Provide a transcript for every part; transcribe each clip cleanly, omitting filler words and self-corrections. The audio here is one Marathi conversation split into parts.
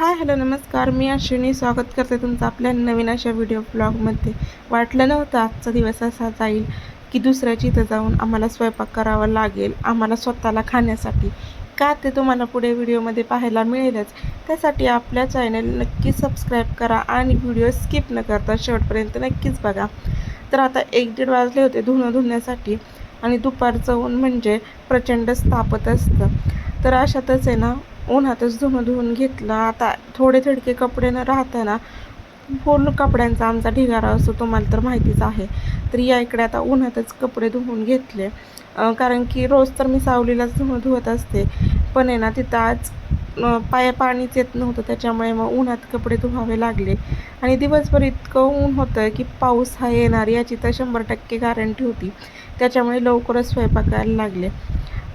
हाय हॅलो नमस्कार, मी अश्विनी स्वागत करते तुमचं आपल्या नवीन अशा व्हिडिओ ब्लॉगमध्ये। वाटलं नव्हतं आजचा दिवस असा जाईल की दुसऱ्याच्या इथं जाऊन आम्हाला स्वयंपाक करावा लागेल, आम्हाला स्वतःला खाण्यासाठी। का ते तुम्हाला पुढे व्हिडिओमध्ये पाहायला मिळेलच। त्यासाठी आपल्या चॅनल नक्की सबस्क्राईब करा आणि व्हिडिओ स्किप न करता शेवटपर्यंत नक्कीच बघा। तर आता 1-1:30 वाजले होते धुणं धुण्यासाठी आणि दुपारचं ऊन म्हणजे प्रचंडच तापत असतं। तर अशातच आहे ना, उन्हातच धुणं धुवून घेतलं। आता थोडे थडके कपडे न राहताना फुल कपड्यांचा आमचा ढिगारा असतो, तुम्हाला तर माहितीच आहे। तर या इकडे आता उन्हातच कपडे धुवून घेतले, कारण की रोज तर मी सावलीलाच धुणं धुवत असते, पण आहे ना तिथं आज पाणीच येत नव्हतं, त्याच्यामुळे मग उन्हात कपडे धुवावे लागले। आणि दिवसभर इतकं ऊन होतं की पाऊस हा येणार याची तर 100% गॅरंटी होती, त्याच्यामुळे लवकरच स्वयंपाकायला लागले।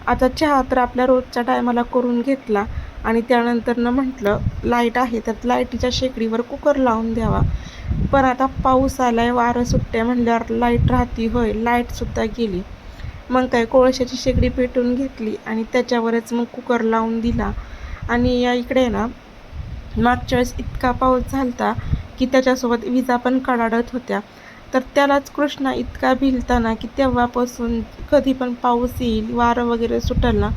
आता चहा तर आपल्या रोजच्या टायमाला करून घेतला आणि त्यानंतर म्हटलं लाईट आहे तर लाईटीच्या शेगडीवर कुकर लावून द्यावा। पण आता पाऊस आलाय, वारं सुटते म्हणल्यावर लाईट राहती होय, लाईटसुद्धा गेली। मग काय कोळशाची शेगडी पेटून घेतली आणि त्याच्यावरच मग कुकर लावून दिला। आणि या इकडे ना मागच्या वेळेस इतका पाऊस झालता की त्याच्यासोबत विजा पण कडाडत होत्या। तर त्यालाच कृष्णा इतका भिलता की तेव्हापासून कधी पण पाऊस येईल, वारं वगैरे सुटेल ना,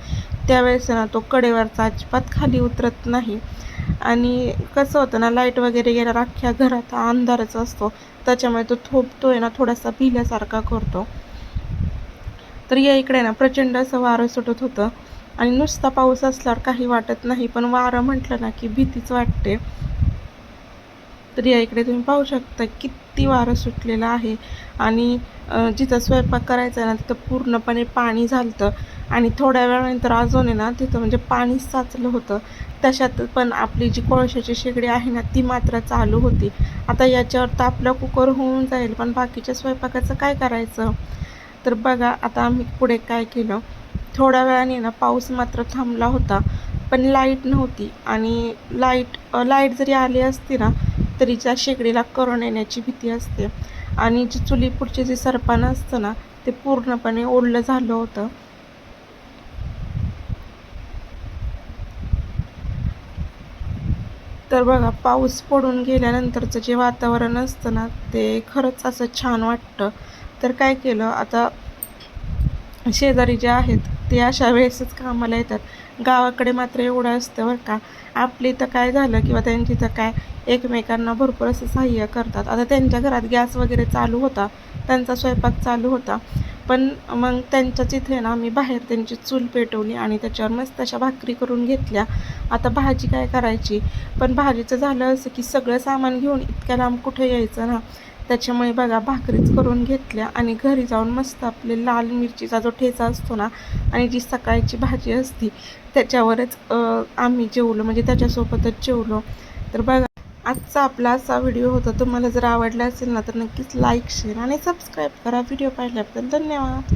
त्यावेळेस ना तो कडेवरचा अजिबात खाली उतरत नाही। आणि कसं होतं ना, लाईट वगैरे गेल्यावर अख्ख्या घरात अंधारच असतो, त्याच्यामुळे तो थोपतोय ना थोडासा भिल्यासारखा करतो। तर या इकडे ना प्रचंड असं वारं सुटत होतं आणि नुसता पाऊस असल्यावर काही वाटत नाही, पण वारं म्हटलं ना की भीतीच वाटते। तर या इकडे तुम्ही पाहू शकता किती वारं सुटलेलं आहे आणि जिथं स्वयंपाक करायचा ना तिथं पूर्णपणे पाणी झालं आणि थोड्या वेळानंतर अजून आहे ना तिथं म्हणजे पाणीच साचलं होतं। तशात पण आपली जी कोळशाची शेगडी आहे ना ती मात्र चालू होती। आता याच्यावर तर आपलं कुकर होऊन जाईल, पण बाकीच्या स्वयंपाकाचं काय करायचं। तर बघा आता आम्ही पुढे काय केलं, थोड्या वेळाने ना पाऊस मात्र थांबला होता, पण लाईट नव्हती। आणि लाईट जरी आली असती ना तरी त्या शेगडीला करंट येण्याची भीती असते आणि जी चुली पुढचे जे सरपण असतं ना ते पूर्णपणे ओढलं झालं होतं। तर बघा पाऊस पडून गेल्यानंतरचं जे वातावरण असतं ना ते खरंच असं छान वाटतं। तर काय केलं, आता शेजारी जे आहेत ते अशा वेळेसच कामाला येतात। गावाकडे मात्र एवढं असतं बरं का, आपली तर काय झालं किंवा त्यांची तर काय, एकमेकांना भरपूर असं सहाय्य करतात। आता त्यांच्या घरात गॅस वगैरे चालू होता, त्यांचा स्वयंपाक चालू होता, पण मग त्यांच्याच इथे ना मी बाहेर त्यांची चूल पेटवली आणि त्याच्यावर मस्त अशा भाकरी करून घेतल्या। आता भाजी काय करायची, पण भाजीचं झालं असं की सगळं सामान घेऊन इतक्या लांब कुठे यायचं ना, त्याच्यामुळे बघा भाकरीच करून घेतल्या आणि घरी जाऊन मस्त आपले लाल मिरचीचा जो ठेचा असतो ना आणि जी सकाळची भाजी असती त्याच्यावरच आम्ही जेवलो, म्हणजे त्याच्यासोबतच जेवलो। तर बघा आजचा आपला असा व्हिडिओ होता, तुम्हाला जर आवडला असेल ना तर नक्कीच लाईक, शेअर आणि सबस्क्राईब करा। व्हिडिओ पाहिल्याबद्दल धन्यवाद।